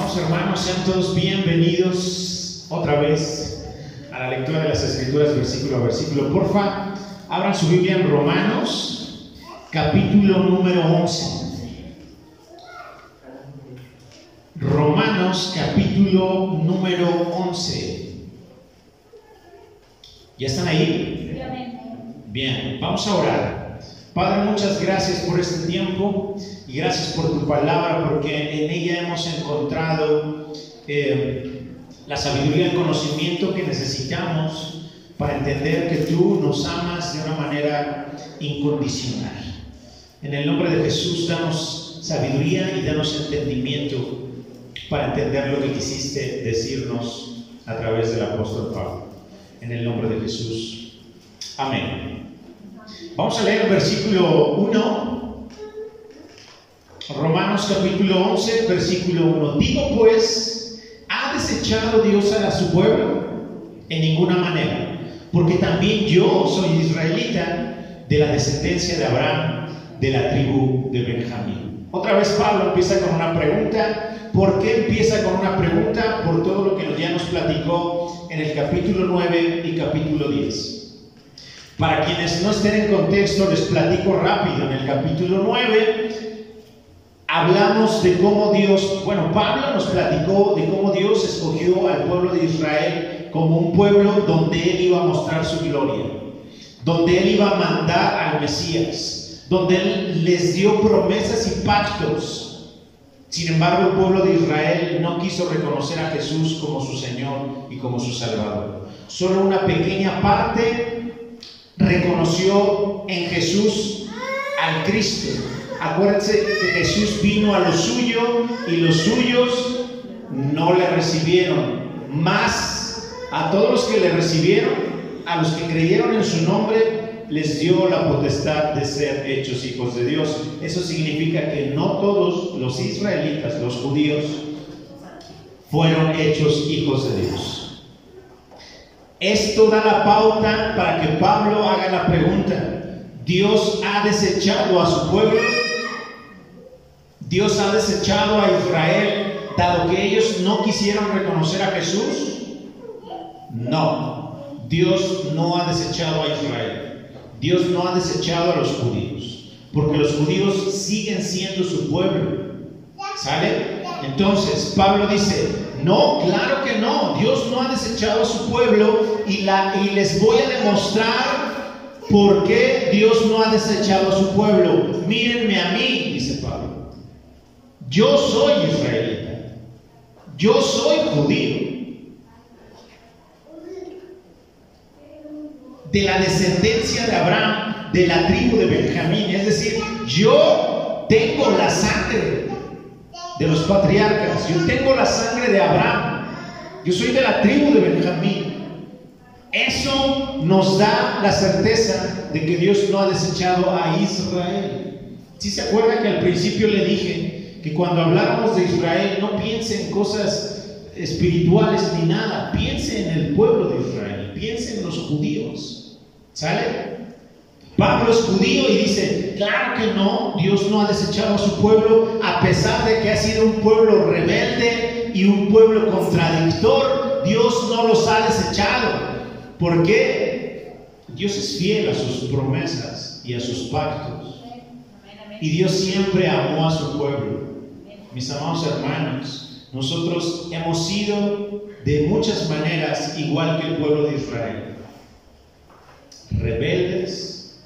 Amados hermanos, sean todos bienvenidos otra vez a la lectura de las Escrituras versículo a versículo. Porfa, abran su Biblia en Romanos, capítulo número 11. Romanos, capítulo número 11. ¿Ya están ahí? Bien, vamos a orar. Padre, muchas gracias por este tiempo y gracias por tu palabra, porque en ella hemos encontrado la sabiduría y el conocimiento que necesitamos para entender que tú nos amas de una manera incondicional. En el nombre de Jesús, danos sabiduría y danos entendimiento para entender lo que quisiste decirnos a través del apóstol Pablo. En el nombre de Jesús. Amén. Vamos a leer el versículo 1. Romanos capítulo 11, versículo 1. Digo pues, ¿ha desechado Dios a su pueblo? En ninguna manera, porque también yo soy israelita, de la descendencia de Abraham, de la tribu de Benjamín. Otra vez Pablo empieza con una pregunta. ¿Por qué empieza con una pregunta? Por todo lo que ya nos platicó en el capítulo 9 y capítulo 10. Para quienes no estén en contexto, les platico rápido. En el capítulo 9 hablamos de cómo Pablo nos platicó de cómo Dios escogió al pueblo de Israel como un pueblo donde Él iba a mostrar su gloria, donde Él iba a mandar al Mesías, donde Él les dio promesas y pactos. Sin embargo, el pueblo de Israel no quiso reconocer a Jesús como su Señor y como su Salvador. Solo una pequeña parte reconoció en Jesús al Cristo. Acuérdense que Jesús vino a lo suyo y los suyos no le recibieron. Mas a todos los que le recibieron, a los que creyeron en su nombre, les dio la potestad de ser hechos hijos de Dios. Eso significa que no todos los israelitas, los judíos, fueron hechos hijos de Dios. Esto da la pauta para que Pablo haga la pregunta: ¿Dios ha desechado a su pueblo? ¿Dios ha desechado a Israel dado que ellos no quisieron reconocer a Jesús? No, Dios no ha desechado a Israel. Dios no ha desechado a los judíos, porque los judíos siguen siendo su pueblo. ¿Sale? Entonces Pablo dice: no, claro que no, Dios no ha desechado a su pueblo y les voy a demostrar por qué Dios no ha desechado a su pueblo. Mírenme a mí, dice Pablo. Yo soy israelita, yo soy judío, de la descendencia de Abraham, de la tribu de Benjamín. Es decir, yo tengo la sangre de los patriarcas, yo tengo la sangre de Abraham, yo soy de la tribu de Benjamín. Eso nos da la certeza de que Dios no ha desechado a Israel. ¿Sí se acuerdan que al principio le dije que cuando habláramos de Israel no piense en cosas espirituales ni nada, piense en el pueblo de Israel, piense en los judíos? ¿Sale? Pablo es judío y dice: claro que no, Dios no ha desechado a su pueblo, a pesar de que ha sido un pueblo rebelde y un pueblo contradictor. Dios no los ha desechado. ¿Por qué? Dios es fiel a sus promesas y a sus pactos, y Dios siempre amó a su pueblo. Mis amados hermanos, nosotros hemos sido de muchas maneras igual que el pueblo de Israel: rebeldes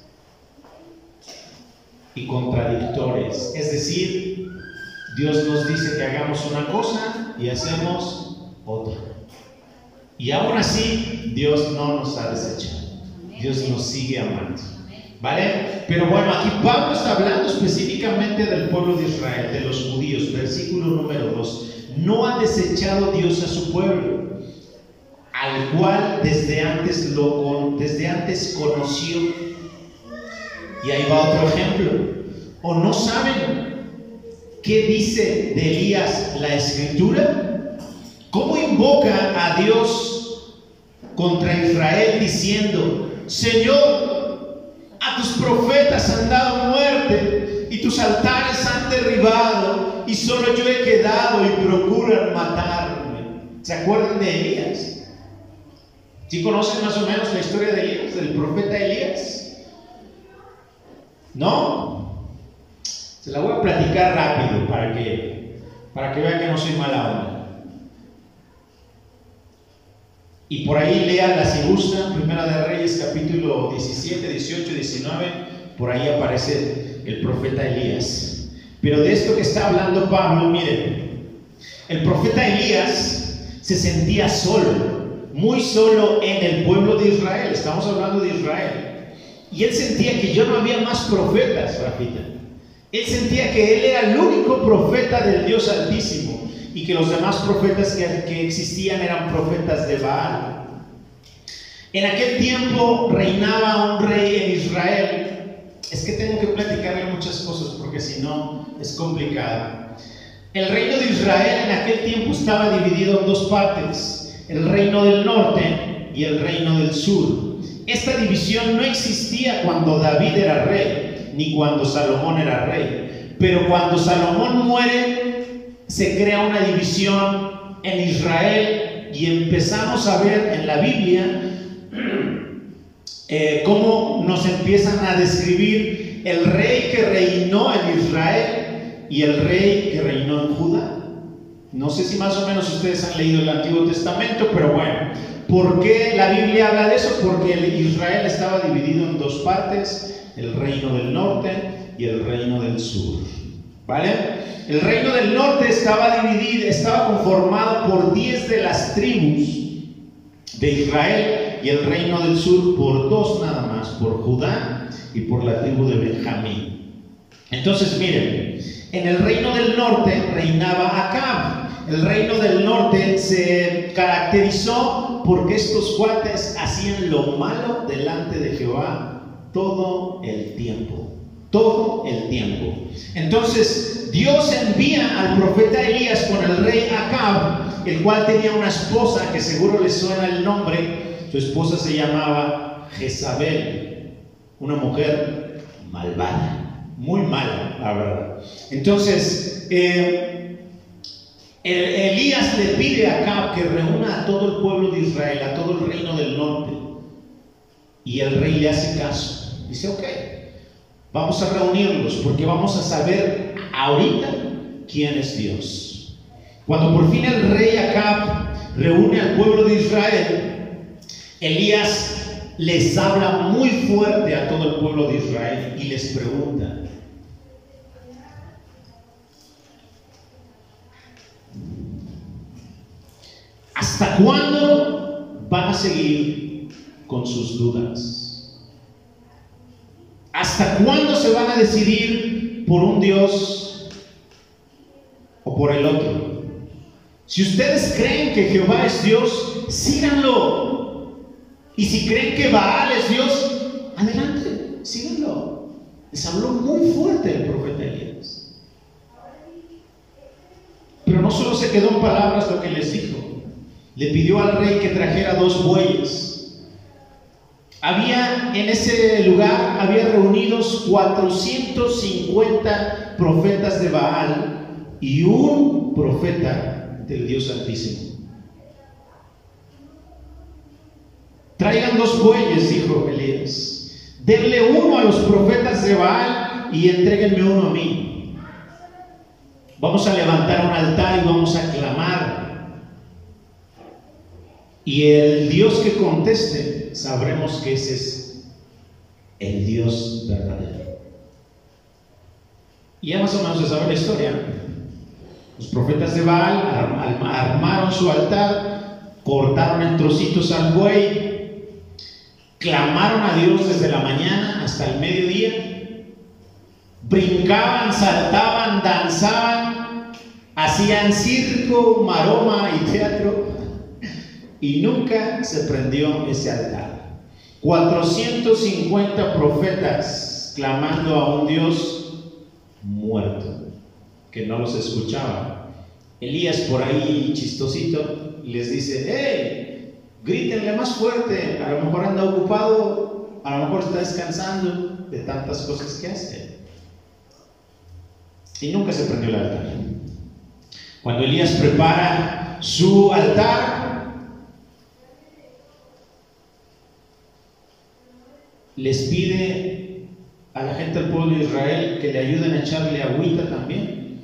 y contradictores. Es decir, Dios nos dice que hagamos una cosa y hacemos otra, y aún así Dios no nos ha desechado. Dios nos sigue amando, ¿vale? Pero bueno, aquí Pablo está hablando específicamente del pueblo de Israel, de los judíos. Versículo número 2: no ha desechado Dios a su pueblo, al cual desde antes conoció. Y ahí va otro ejemplo. ¿O no saben qué dice de Elías la Escritura? ¿Cómo invoca a Dios contra Israel diciendo: Señor, a tus profetas han dado muerte y tus altares han derribado y solo yo he quedado y procuran matarme. ¿Se acuerdan de Elías? ¿Sí conocen más o menos la historia de Elías, del profeta Elías? ¿No? Se la voy a platicar rápido para que vean que no soy mala onda. Y por ahí léala si gusta, Primera de Reyes, capítulo 17, 18, 19, por ahí aparece el profeta Elías. Pero de esto que está hablando Pablo, miren, el profeta Elías se sentía solo, muy solo en el pueblo de Israel. Estamos hablando de Israel. Y él sentía que ya no había más profetas, Rafita. Él sentía que él era el único profeta del Dios Altísimo y que los demás profetas que existían eran profetas de Baal. En aquel tiempo reinaba un rey en Israel. Es que tengo que platicarle muchas cosas porque si no es complicado. El reino de Israel en aquel tiempo estaba dividido en dos partes: el reino del norte y el reino del sur. Esta división no existía cuando David era rey, ni cuando Salomón era rey. Pero cuando Salomón muere, se crea una división en Israel y empezamos a ver en la Biblia cómo nos empiezan a describir el rey que reinó en Israel y el rey que reinó en Judá. No sé si más o menos ustedes han leído el Antiguo Testamento, pero bueno, ¿por qué la Biblia habla de eso? Porque Israel estaba dividido en dos partes: el reino del norte y el reino del sur. ¿Vale? El reino del norte estaba conformado por 10 de las tribus de Israel, y el reino del sur por 2 nada más, por Judá y por la tribu de Benjamín. Entonces miren, en el reino del norte reinaba Acab. El reino del norte se caracterizó porque estos cuates hacían lo malo delante de Jehová todo el tiempo. Todo el tiempo. Entonces Dios envía al profeta Elías con el rey Acab, el cual tenía una esposa que seguro les suena el nombre. Su esposa se llamaba Jezabel, una mujer malvada, muy mala, la verdad. Entonces Elías le pide a Acab que reúna a todo el pueblo de Israel, a todo el reino del norte, y el rey le hace caso. Dice: ok, vamos a reunirlos porque vamos a saber ahorita quién es Dios. Cuando por fin el rey Acab reúne al pueblo de Israel, Elías les habla muy fuerte a todo el pueblo de Israel y les pregunta: ¿hasta cuándo van a seguir con sus dudas? ¿Hasta cuándo se van a decidir por un Dios o por el otro? Si ustedes creen que Jehová es Dios, síganlo. Y si creen que Baal es Dios, adelante, síganlo. Les habló muy fuerte el profeta Elías. Pero no solo se quedó en palabras lo que les dijo. Le pidió al rey que trajera 2 bueyes. En ese lugar había reunidos 450 profetas de Baal y un profeta del Dios Altísimo. Traigan 2 bueyes, dijo Elías. Denle uno a los profetas de Baal y entréguenme uno a mí. Vamos a levantar un altar y vamos a clamar. Y el Dios que conteste, sabremos que ese es el Dios verdadero. Y ya más o menos se sabe la historia. Los profetas de Baal armaron su altar, cortaron en trocitos al buey, clamaron a Dios desde la mañana hasta el mediodía, brincaban, saltaban, danzaban, hacían circo, maroma y teatro. Y nunca se prendió ese altar. 450 profetas clamando a un Dios muerto, que no los escuchaba. Elías por ahí chistosito les dice: hey, grítenle más fuerte, a lo mejor anda ocupado, a lo mejor está descansando de tantas cosas que hace. y nunca se prendió el altar. Cuando Elías prepara su altar, les pide a la gente del pueblo de Israel que le ayuden a echarle agüita también,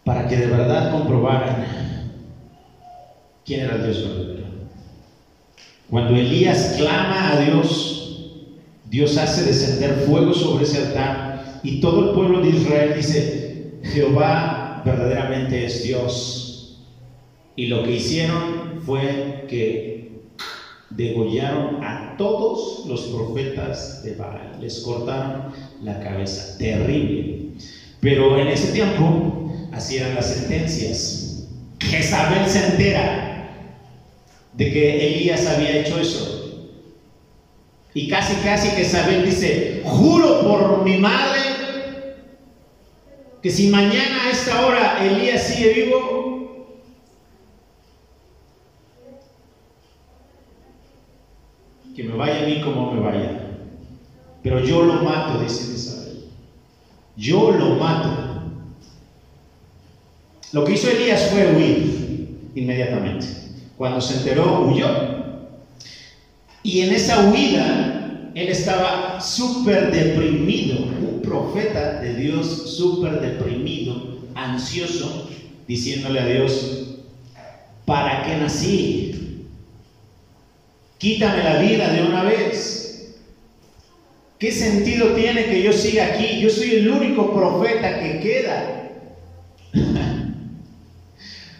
para que de verdad comprobaran quién era el Dios verdadero. Cuando Elías clama a Dios, Dios hace descender fuego sobre ese altar, y todo el pueblo de Israel dice: Jehová verdaderamente es Dios. Y lo que hicieron fue que degollaron a todos los profetas de Baal, les cortaron la cabeza. Terrible. Pero en ese tiempo así eran las sentencias. Jezabel se entera de que Elías había hecho eso, y casi Jezabel dice: juro por mi madre que si mañana a esta hora Elías sigue vivo, que me vaya a mí como me vaya, pero yo lo mato, dice Jezabel. Yo lo mato. Lo que hizo Elías fue huir inmediatamente. Cuando se enteró, huyó. Y en esa huida, él estaba súper deprimido. Un profeta de Dios súper deprimido, ansioso, diciéndole a Dios: ¿para qué nací? Quítame la vida de una vez. ¿Qué sentido tiene que yo siga aquí? Yo soy el único profeta que queda.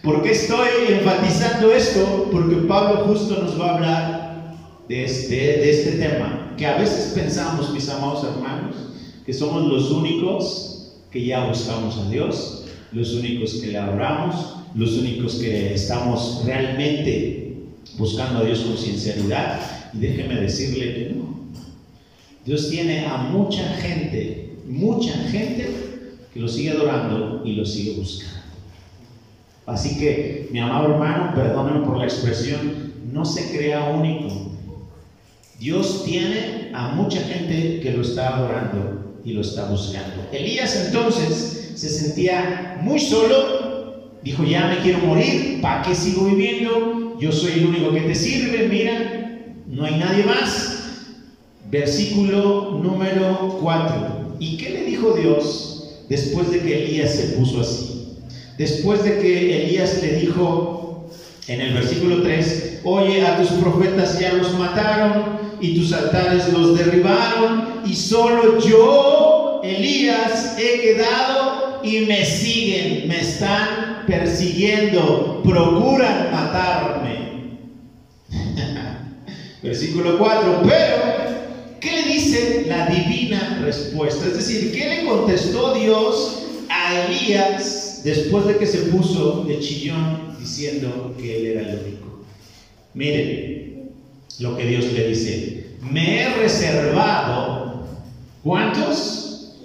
¿Por qué estoy enfatizando esto? Porque Pablo justo nos va a hablar de este tema, que a veces pensamos, mis amados hermanos, que somos los únicos que ya buscamos a Dios, los únicos que le adoramos, los únicos que estamos realmente buscando a Dios con sinceridad. Y déjeme decirle que no. Dios tiene a mucha gente que lo sigue adorando y lo sigue buscando. Así que, mi amado hermano, perdónenme por la expresión, no se crea único. Dios tiene a mucha gente que lo está adorando y lo está buscando. Elías entonces se sentía muy solo. Dijo: ya me quiero morir, ¿para qué sigo viviendo? Yo soy el único que te sirve, mira, no hay nadie más. Versículo número 4. ¿Y qué le dijo Dios después de que Elías se puso así? Después de que Elías le dijo en el versículo 3: oye, a tus profetas ya los mataron y tus altares los derribaron, y solo yo, Elías, he quedado y me siguen, me están persiguiendo, procuran matarme. Versículo 4. Pero, ¿qué le dice la divina respuesta? Es decir, ¿qué le contestó Dios a Elías después de que se puso de chillón diciendo que él era el único? Miren lo que Dios le dice: me he reservado, ¿cuántos?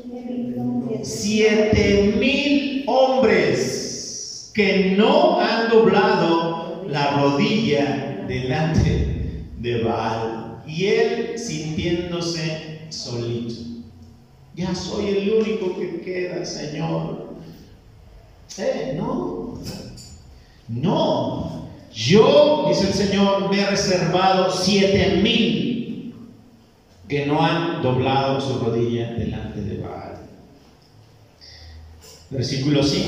7,000 hombres que no han doblado la rodilla delante de Baal. Y él sintiéndose solito: ya soy el único que queda, Señor. No, yo, dice el Señor, me he reservado 7,000 que no han doblado su rodilla delante de Baal. Versículo 5.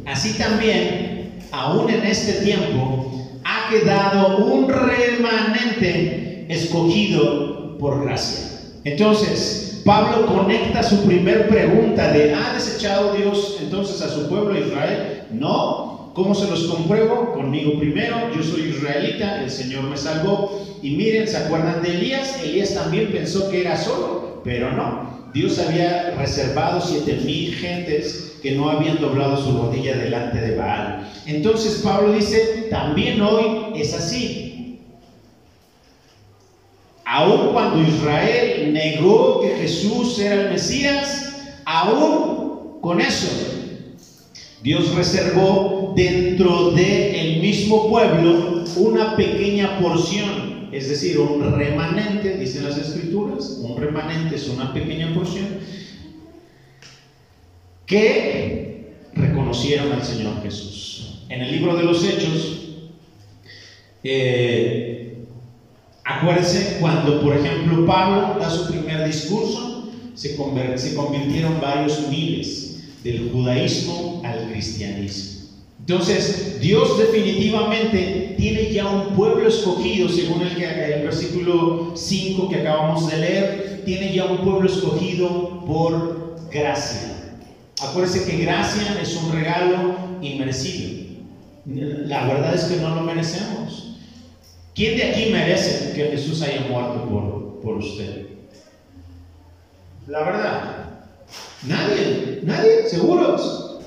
Así también, aún en este tiempo, ha quedado un remanente escogido por gracia. Entonces, Pablo conecta su primer pregunta de: ¿ha desechado Dios entonces a su pueblo Israel? No. ¿Cómo se los compruebo? Conmigo primero. Yo soy israelita, el Señor me salvó. Y miren, ¿se acuerdan de Elías? Elías también pensó que era solo, pero no. Dios había reservado 7,000 gentes que no habían doblado su rodilla delante de Baal. Entonces Pablo dice: también hoy es así. Aun cuando Israel negó que Jesús era el Mesías, aún con eso, Dios reservó dentro del mismo pueblo una pequeña porción, es decir, un remanente, dicen las Escrituras. Un remanente es una pequeña porción que reconocieron al Señor Jesús. En el libro de los Hechos, acuérdense cuando, por ejemplo, Pablo da su primer discurso, se convirtieron varios miles del judaísmo al cristianismo. Entonces, Dios definitivamente tiene ya un pueblo escogido, según el versículo 5 que acabamos de leer, tiene ya un pueblo escogido por gracia. Acuérdense que gracia es un regalo inmerecido. La verdad es que no lo merecemos. ¿Quién de aquí merece que Jesús haya muerto por usted? La verdad, nadie, seguros,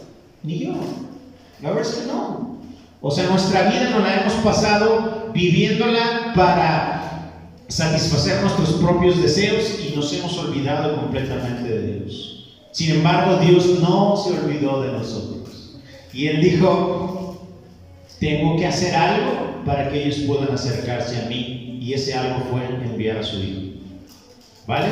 ni yo. La verdad es que no. O sea, nuestra vida nos la hemos pasado viviéndola para satisfacer nuestros propios deseos y nos hemos olvidado completamente de Dios. Sin embargo, Dios no se olvidó de nosotros. Y Él dijo, tengo que hacer algo para que ellos puedan acercarse a mí. Y ese algo fue enviar a su Hijo. ¿Vale?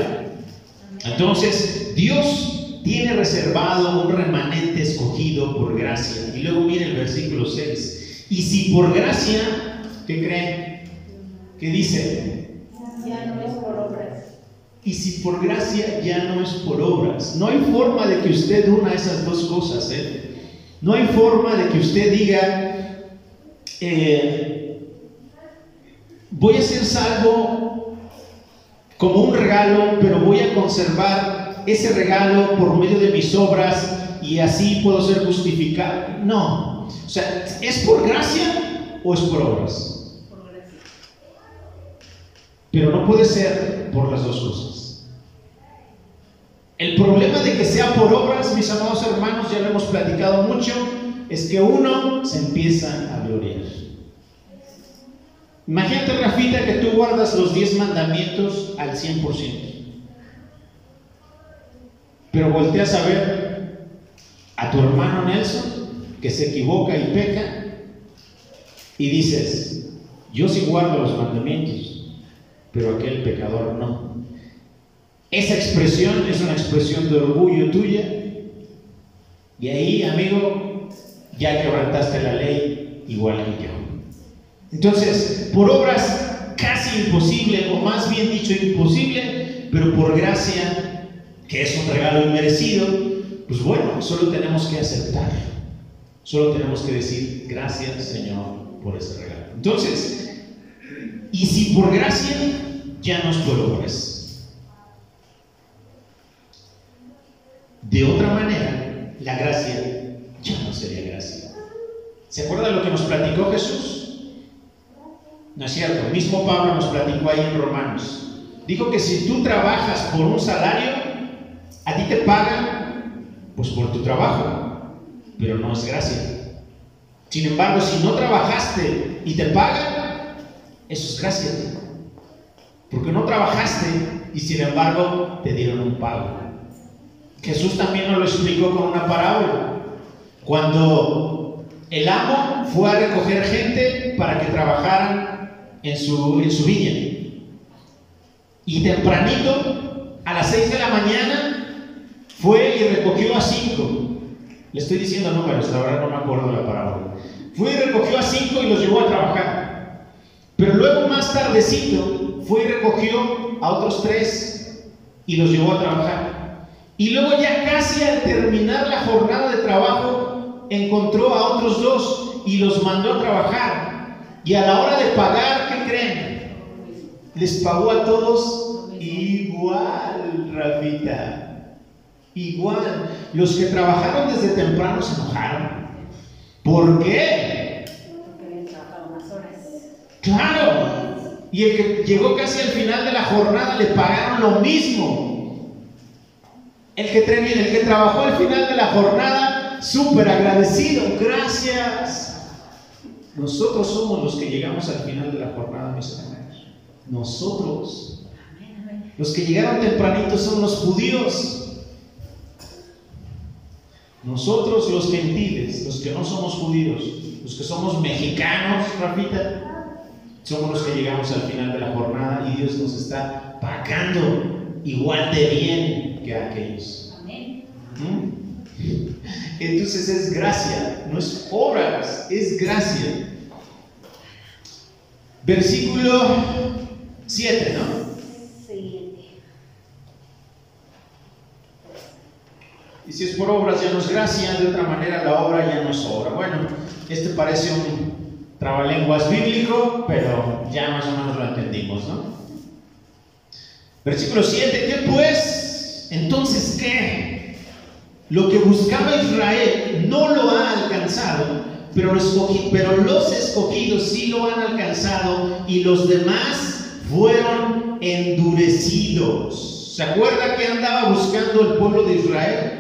Entonces, Dios tiene reservado un remanente escogido por gracia. Y luego mire el versículo 6. Y si por gracia, ¿qué creen? ¿Qué dice? Ya no es por obras. Y si por gracia ya no es por obras. No hay forma de que usted una esas dos cosas, ¿eh? No hay forma de que usted diga, voy a ser salvo como un regalo, pero voy a conservar ese regalo por medio de mis obras y así puedo ser justificado. No, o sea, ¿es por gracia o es por obras? Por gracia. Pero no puede ser por las dos cosas. El problema de que sea por obras, mis amados hermanos, ya lo hemos platicado mucho, es que uno se empieza a gloriar. Imagínate, Rafita, que tú guardas los 10 mandamientos al 100%. Pero volteas a ver a tu hermano Nelson, que se equivoca y peca, y dices, yo sí guardo los mandamientos, pero aquel pecador no. Esa expresión es una expresión de orgullo tuya, y ahí, amigo, ya quebrantaste la ley igual que yo. Entonces, por obras casi imposible, o más bien dicho imposible, pero por gracia, que es un regalo inmerecido, pues bueno, solo tenemos que aceptarlo. Solo tenemos que decir, gracias Señor por ese regalo. Entonces, y si por gracia, ya no es por obras. De otra manera, la gracia ya no sería gracia. ¿Se acuerdan lo que nos platicó Jesús? No es cierto, el mismo Pablo nos platicó ahí en Romanos. Dijo que si tú trabajas por un salario, a ti te pagan pues por tu trabajo, pero no es gracia. Sin embargo, si no trabajaste y te pagan, eso es gracia, porque no trabajaste y sin embargo te dieron un pago. Jesús también nos lo explicó con una parábola. Cuando el amo fue a recoger gente para que trabajaran en su viña, y tempranito, a las 6 de la mañana, fue y recogió a 5. Le estoy diciendo números, la verdad no me acuerdo de la parábola. Fue y recogió a 5 y los llevó a trabajar. Pero luego más tardecito, fue y recogió a otros 3 y los llevó a trabajar. Y luego ya casi al terminar la jornada de trabajo, encontró a otros 2 y los mandó a trabajar. Y a la hora de pagar, ¿qué creen? Les pagó a todos igual, Rafita. Igual. Los que trabajaron desde temprano se enojaron. ¿Por qué? Porque habían trabajado más horas. Claro. Y el que llegó casi al final de la jornada le pagaron lo mismo. El que trabajó al final de la jornada, súper agradecido. Gracias. Nosotros somos los que llegamos al final de la jornada, mis hermanos. Nosotros. Los que llegaron tempranito son los judíos. Nosotros los gentiles, los que no somos judíos, los que somos mexicanos, Rafita, somos los que llegamos al final de la jornada y Dios nos está pagando igual de bien que a aquellos. Amén. Entonces es gracia, no es obras, es gracia. Versículo 7, ¿no? Y si es por obras ya no es gracia, de otra manera la obra ya no es obra. Bueno, este parece un trabalenguas bíblico, pero ya más o menos lo entendimos, ¿no? Versículo 7, ¿qué pues? Entonces, ¿qué? Lo que buscaba Israel no lo ha alcanzado, pero los escogidos sí lo han alcanzado y los demás fueron endurecidos. ¿Se acuerda que andaba buscando el pueblo de Israel?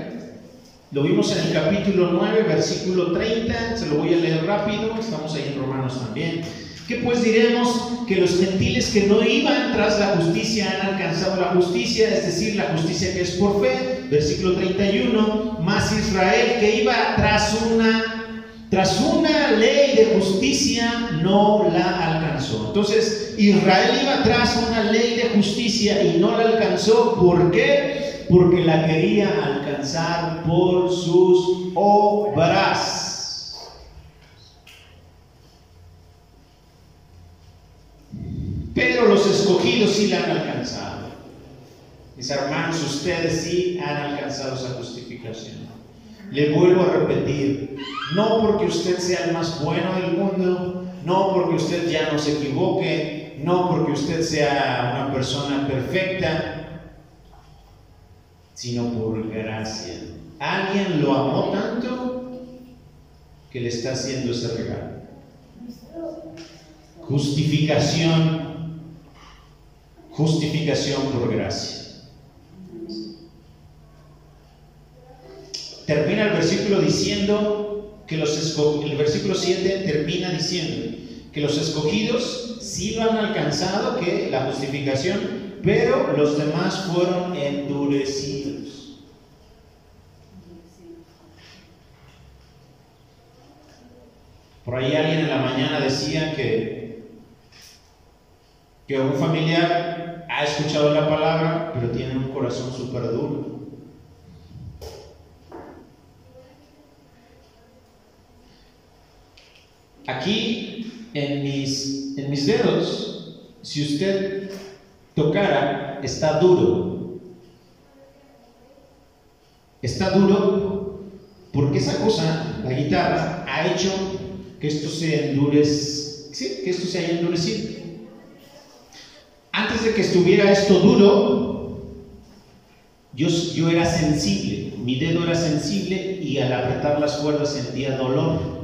Lo vimos en el capítulo 9, versículo 30, se lo voy a leer rápido, estamos ahí en Romanos también. ¿Qué pues diremos? Que los gentiles que no iban tras la justicia han alcanzado la justicia, es decir, la justicia que es por fe. Versículo 31, más Israel que iba tras una ley de justicia no la alcanzó. Entonces, Israel iba tras una ley de justicia y no la alcanzó. ¿Por qué? Porque la quería alcanzar por sus obras. Pero los escogidos sí la han alcanzado. Mis hermanos, ustedes sí han alcanzado esa justificación. Le vuelvo a repetir, no porque usted sea el más bueno del mundo, no porque usted ya no se equivoque, no porque usted sea una persona perfecta, sino por gracia. Alguien lo amó tanto que le está haciendo ese regalo. Justificación por gracia. Termina el versículo diciendo que el versículo 7 termina diciendo que los escogidos sí lo han alcanzado, que la justificación, pero los demás fueron endurecidos. Por ahí alguien en la mañana decía que un familiar ha escuchado la palabra, pero tiene un corazón súper duro. Aquí en mis dedos, si usted tocara, está duro. Está duro porque esa cosa, la guitarra, ha hecho que esto se endurezca, ¿sí? Que esto se haya endurecido. Antes de que estuviera esto duro, yo era sensible, mi dedo era sensible y al apretar las cuerdas sentía dolor.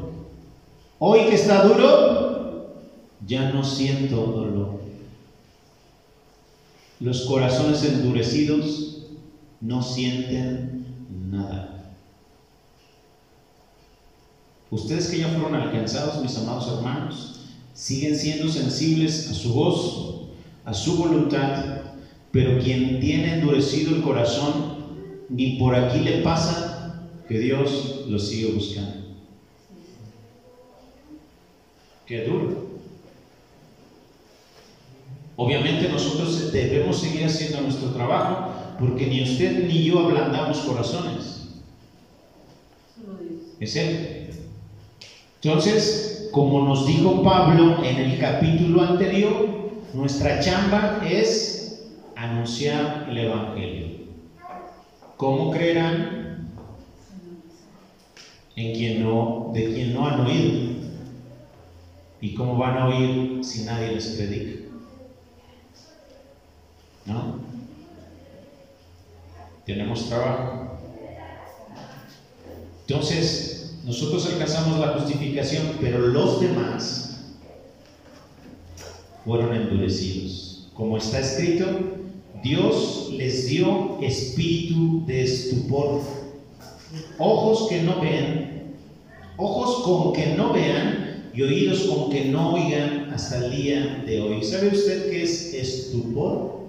Hoy que está duro, ya no siento dolor. Los corazones endurecidos no sienten nada. Ustedes que ya fueron alcanzados, mis amados hermanos, siguen siendo sensibles a su voz, a su voluntad, pero quien tiene endurecido el corazón, ni por aquí le pasa que Dios lo sigue buscando. Qué duro. Obviamente nosotros debemos seguir haciendo nuestro trabajo, porque ni usted ni yo ablandamos corazones. Es Él. Entonces, como nos dijo Pablo en el capítulo anterior, nuestra chamba es anunciar el Evangelio. ¿Cómo creerán? De quien no han oído. ¿Y cómo van a oír si nadie les predica? ¿No? Tenemos trabajo. Entonces, nosotros alcanzamos la justificación, pero los demás fueron endurecidos. Como está escrito, Dios les dio espíritu de estupor, ojos que no ven, ojos con que no vean y oídos con que no oigan hasta el día de hoy. ¿Sabe usted qué es estupor?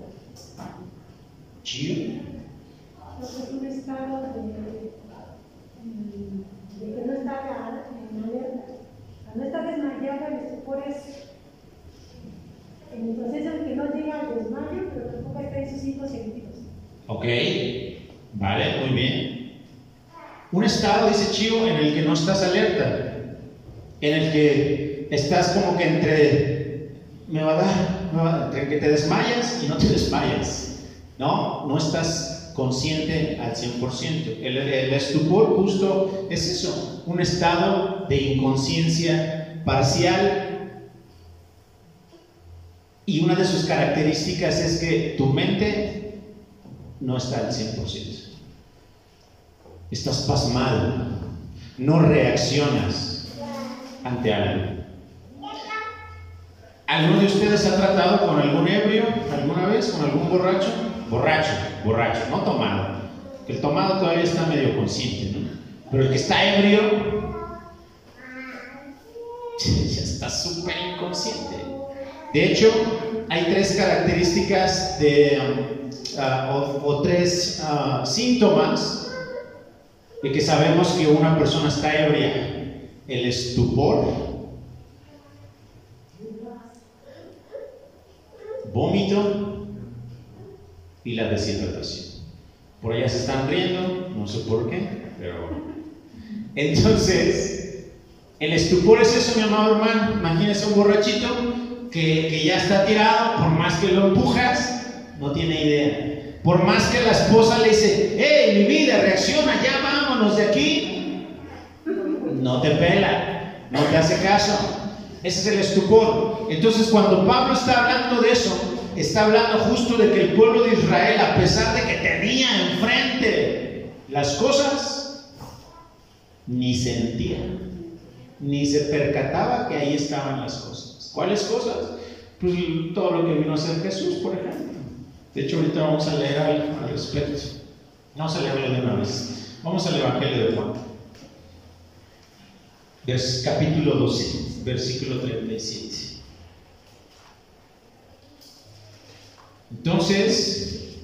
¿Chío? Es un estado de que no está en alerta. No está desmayado, el estupor es en el proceso en que no llega al desmayo, pero tampoco está en sus 5 sentidos. Ok, vale, muy bien. Un estado, dice Chío, en el que no estás alerta, en el que estás como que entre entre que te desmayas y no te desmayas. No estás consciente al 100%. El estupor justo es eso, un estado de inconsciencia parcial. Y una de sus características es que tu mente no está al 100%. Estás pasmado, no reaccionas ante algo. ¿Alguno de ustedes ha tratado con algún ebrio alguna vez? ¿Con algún borracho? Borracho, no tomado. El tomado todavía está medio consciente, ¿no? Pero el que está ebrio ya está súper inconsciente. De hecho, hay tres características o tres síntomas de que sabemos que una persona está ebria: el estupor, vómito y la deshidratación. Por allá se están riendo, no sé por qué, pero bueno. Entonces, el estupor es eso, mi amado hermano. Imagínese un borrachito que ya está tirado, por más que lo empujas, no tiene idea. Por más que la esposa le dice: ¡hey, mi vida, reacciona, ya vámonos de aquí! No te pela, no te hace caso. Ese es el estupor. Entonces, cuando Pablo está hablando de eso, está hablando justo de que el pueblo de Israel, a pesar de que tenía enfrente las cosas, ni sentía, ni se percataba que ahí estaban las cosas. ¿Cuáles cosas? Pues todo lo que vino a hacer Jesús, por ejemplo. De hecho, ahorita vamos a leer algo al respecto. Vamos a leerlo de una vez. Vamos al Evangelio de Juan, capítulo 12, versículo 37. Entonces,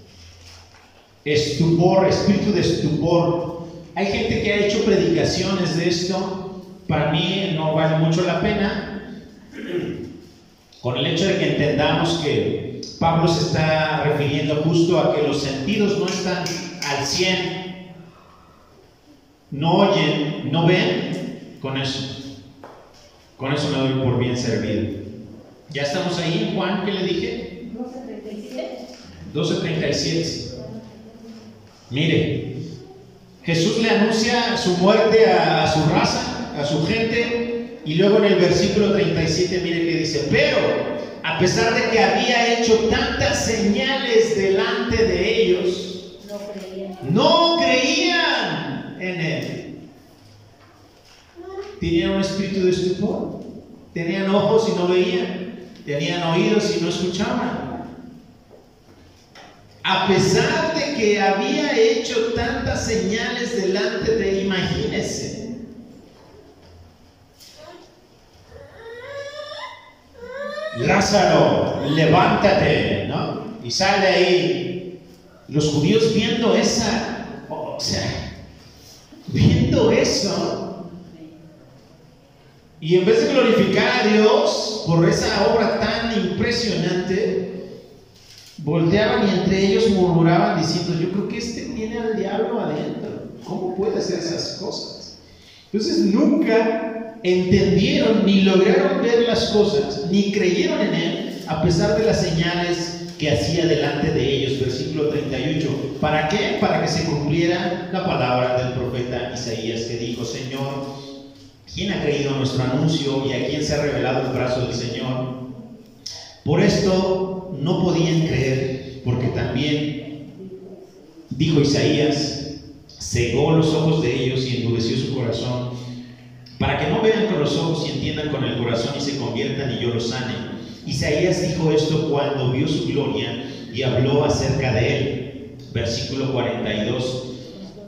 estupor, espíritu de estupor. Hay gente que ha hecho predicaciones de esto. Para mí no vale mucho la pena, con el hecho de que entendamos que Pablo se está refiriendo justo a que los sentidos no están al 100, no oyen, no ven. Con eso me doy por bien servido. Ya estamos ahí en Juan, ¿qué le dije? 12:37. Mire, Jesús le anuncia su muerte a su raza, a su gente, y luego en el versículo 37 mire que dice: pero a pesar de que había hecho tantas señales delante de ellos, no creían en él. Tenían un espíritu de estupor, tenían ojos y no veían, tenían oídos y no escuchaban. A pesar de que había hecho tantas señales delante de, imagínense, Lázaro, levántate, ¿no? Y sale ahí. Los judíos viendo viendo eso, y en vez de glorificar a Dios por esa obra tan impresionante, volteaban y entre ellos murmuraban diciendo: yo creo que este tiene al diablo adentro. ¿Cómo puede hacer esas cosas? Entonces nunca entendieron ni lograron ver las cosas, ni creyeron en él, a pesar de las señales que hacía delante de ellos. Versículo 38. ¿Para qué? Para que se cumpliera la palabra del profeta Isaías, que dijo: Señor, ¿quién ha creído nuestro anuncio y a quién se ha revelado el brazo del Señor? Por esto no podían creer, porque también, dijo Isaías, cegó los ojos de ellos y endureció su corazón, para que no vean con los ojos y entiendan con el corazón y se conviertan y yo los sane. Isaías dijo esto cuando vio su gloria y habló acerca de él. Versículo 42.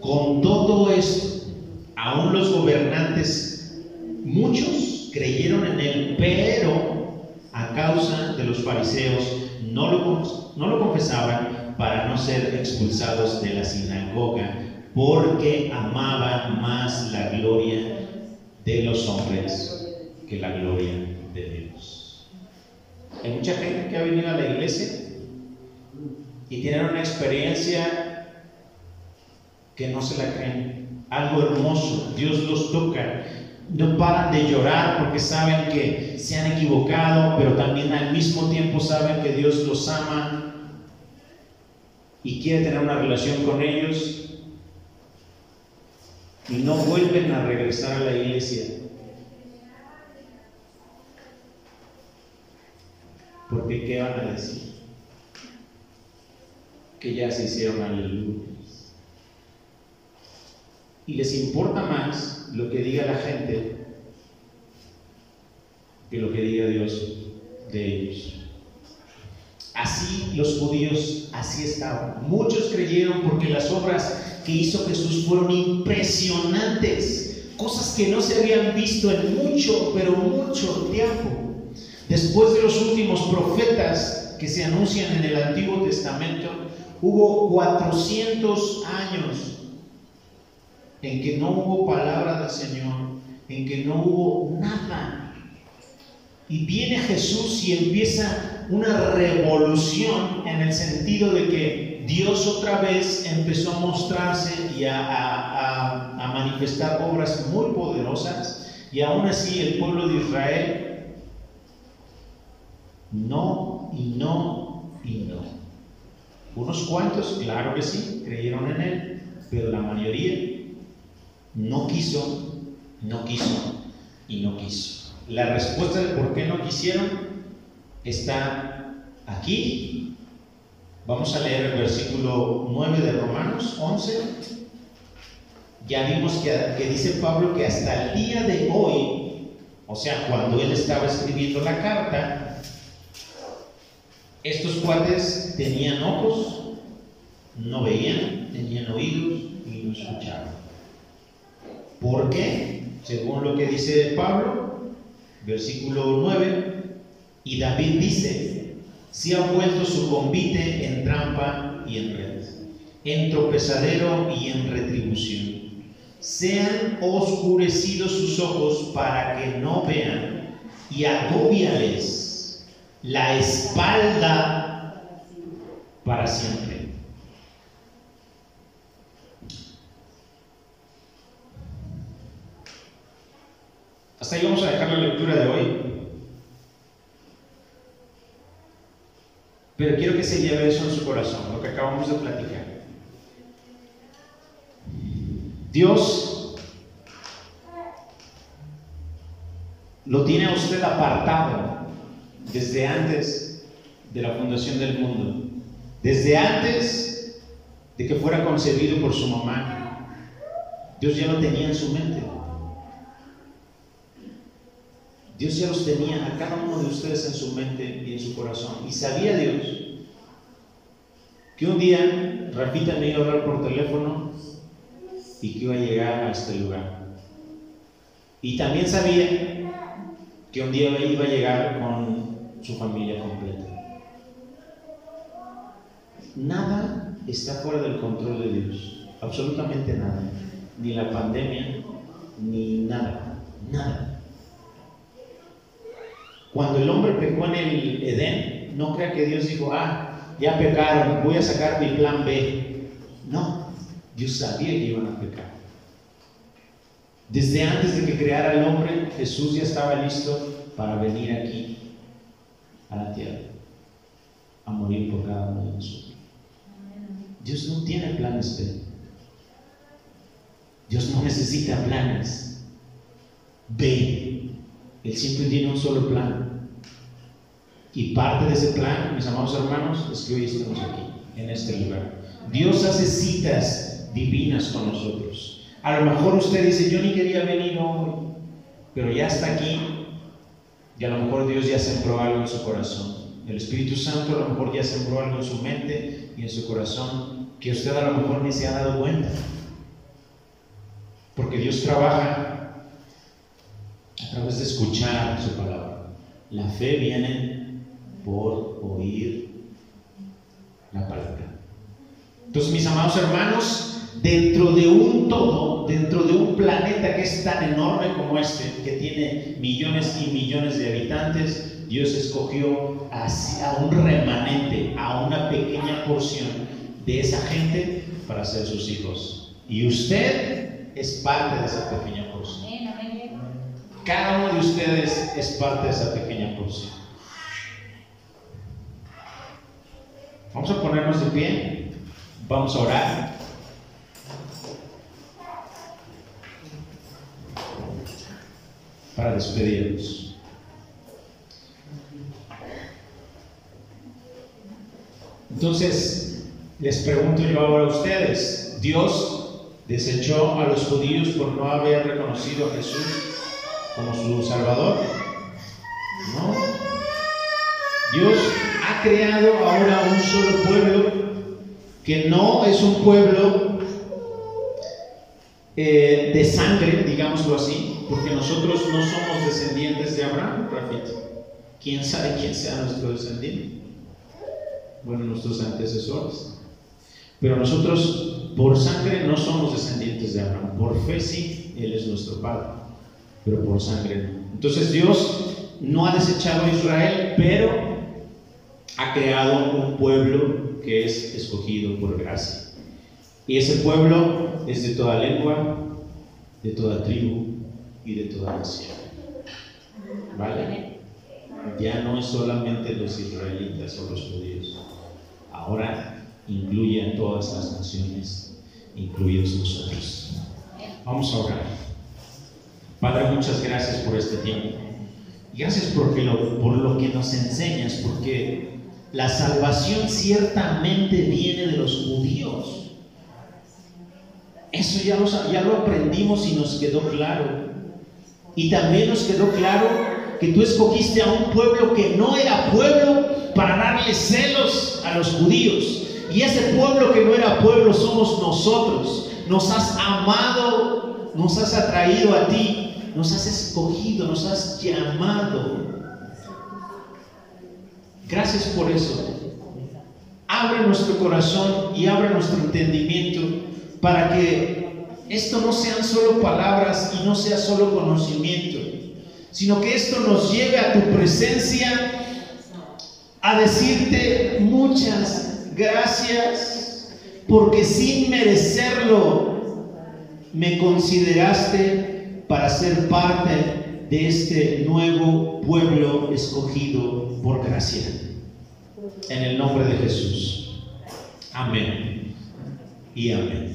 Con todo esto, aún los gobernantes, muchos creyeron en él, pero a causa de los fariseos no lo confesaban, para no ser expulsados de la sinagoga, porque amaban más la gloria de los hombres que la gloria de Dios. Hay mucha gente que ha venido a la iglesia y tienen una experiencia que no se la creen. algo hermoso. Dios los toca. No paran de llorar porque saben que se han equivocado, pero también al mismo tiempo saben que Dios los ama y quiere tener una relación con ellos, y no vuelven a regresar a la iglesia porque ¿qué van a decir? Que ya se hicieron aleluyas. Y les importa más lo que diga la gente que lo que diga Dios de ellos. Así los judíos, así estaban. Muchos creyeron porque las obras que hizo Jesús fueron impresionantes, cosas que no se habían visto en mucho, pero mucho tiempo. Después de los últimos profetas que se anuncian en el Antiguo Testamento, hubo 400 años en que no hubo palabra del Señor, en que no hubo nada. Y viene Jesús y empieza una revolución en el sentido de que Dios otra vez empezó a mostrarse y a manifestar obras muy poderosas, y aún así el pueblo de Israel no y no y no. Unos cuantos, claro que sí, creyeron en Él, pero la mayoría no quiso y no quiso. La respuesta de por qué no quisieron está aquí. Vamos a leer el versículo 9 de Romanos 11. Ya vimos que dice Pablo que hasta el día de hoy, o sea, cuando él estaba escribiendo la carta, estos cuates tenían ojos, no veían, tenían oídos y no escuchaban. ¿Por qué? Según lo que dice Pablo, versículo 9, y David dice: si ha vuelto su convite en trampa y en red, en tropezadero y en retribución. Sean oscurecidos sus ojos para que no vean, y agóbiales la espalda para siempre. Hasta ahí vamos a dejar la lectura de hoy. Pero quiero que se lleve eso en su corazón, lo que acabamos de platicar. Dios lo tiene a usted apartado desde antes de la fundación del mundo, desde antes de que fuera concebido por su mamá. Dios ya lo tenía en su mente. Dios ya los tenía a cada uno de ustedes en su mente y en su corazón. Y sabía Dios que un día Rafita me iba a hablar por teléfono y que iba a llegar a este lugar. Y también sabía que un día iba a llegar con su familia completa. Nada está fuera del control de Dios, absolutamente nada. Ni la pandemia, ni nada, nada. Cuando el hombre pecó en el Edén, no crea que Dios dijo: ya pecaron, voy a sacar mi plan B. No, Dios sabía que iban a pecar. Desde antes de que creara el hombre, Jesús ya estaba listo para venir aquí a la tierra, a morir por cada uno de nosotros. Dios no tiene planes B. Dios no necesita planes B. Él siempre tiene un solo plan. Y parte de ese plan, mis amados hermanos, es que hoy estamos aquí, en este lugar. Dios hace citas divinas con nosotros. A lo mejor usted dice: yo ni quería venir hoy, pero ya está aquí. Y a lo mejor Dios ya sembró algo en su corazón. El Espíritu Santo a lo mejor ya sembró algo en su mente y en su corazón, que usted a lo mejor ni se ha dado cuenta. Porque Dios trabaja a través de escuchar su palabra. La fe viene por oír la palabra. Entonces, mis amados hermanos, dentro de un todo, dentro de un planeta que es tan enorme como este, que tiene millones y millones de habitantes, Dios escogió a un remanente, a una pequeña porción de esa gente para ser sus hijos. Y usted es parte de esa pequeña porción. Amén, amén. Cada uno de ustedes es parte de esa pequeña porción. Vamos a ponernos de pie, vamos a orar. Para despedirnos. Entonces, les pregunto yo ahora a ustedes, ¿Dios desechó a los judíos por no haber reconocido a Jesús como su Salvador? No. Dios ha creado ahora un solo pueblo que no es un pueblo de sangre, digámoslo así, porque nosotros no somos descendientes de Abraham, Rafita. ¿Quién sabe quién sea nuestro descendiente? Bueno, nuestros antecesores. Pero nosotros por sangre no somos descendientes de Abraham. Por fe sí, Él es nuestro Padre, pero por sangre no. Entonces Dios no ha desechado a Israel, pero ha creado un pueblo que es escogido por gracia. Y ese pueblo es de toda lengua, de toda tribu y de toda nación. ¿Vale? Ya no es solamente los israelitas o los judíos. Ahora incluye a todas las naciones, incluidos nosotros. Vamos a orar. Padre, muchas gracias por este tiempo. Gracias por lo que nos enseñas, porque la salvación ciertamente viene de los judíos. Eso ya lo aprendimos y nos quedó claro. Y también nos quedó claro que tú escogiste a un pueblo que no era pueblo para darle celos a los judíos. Y ese pueblo que no era pueblo somos nosotros. Nos has amado, nos has atraído a ti, nos has escogido, nos has llamado. Gracias por eso. Abre nuestro corazón y abre nuestro entendimiento para que esto no sean solo palabras y no sea solo conocimiento, sino que esto nos lleve a tu presencia a decirte muchas gracias, porque sin merecerlo me consideraste para ser parte de este nuevo pueblo escogido por gracia. En el nombre de Jesús. Amén y amén.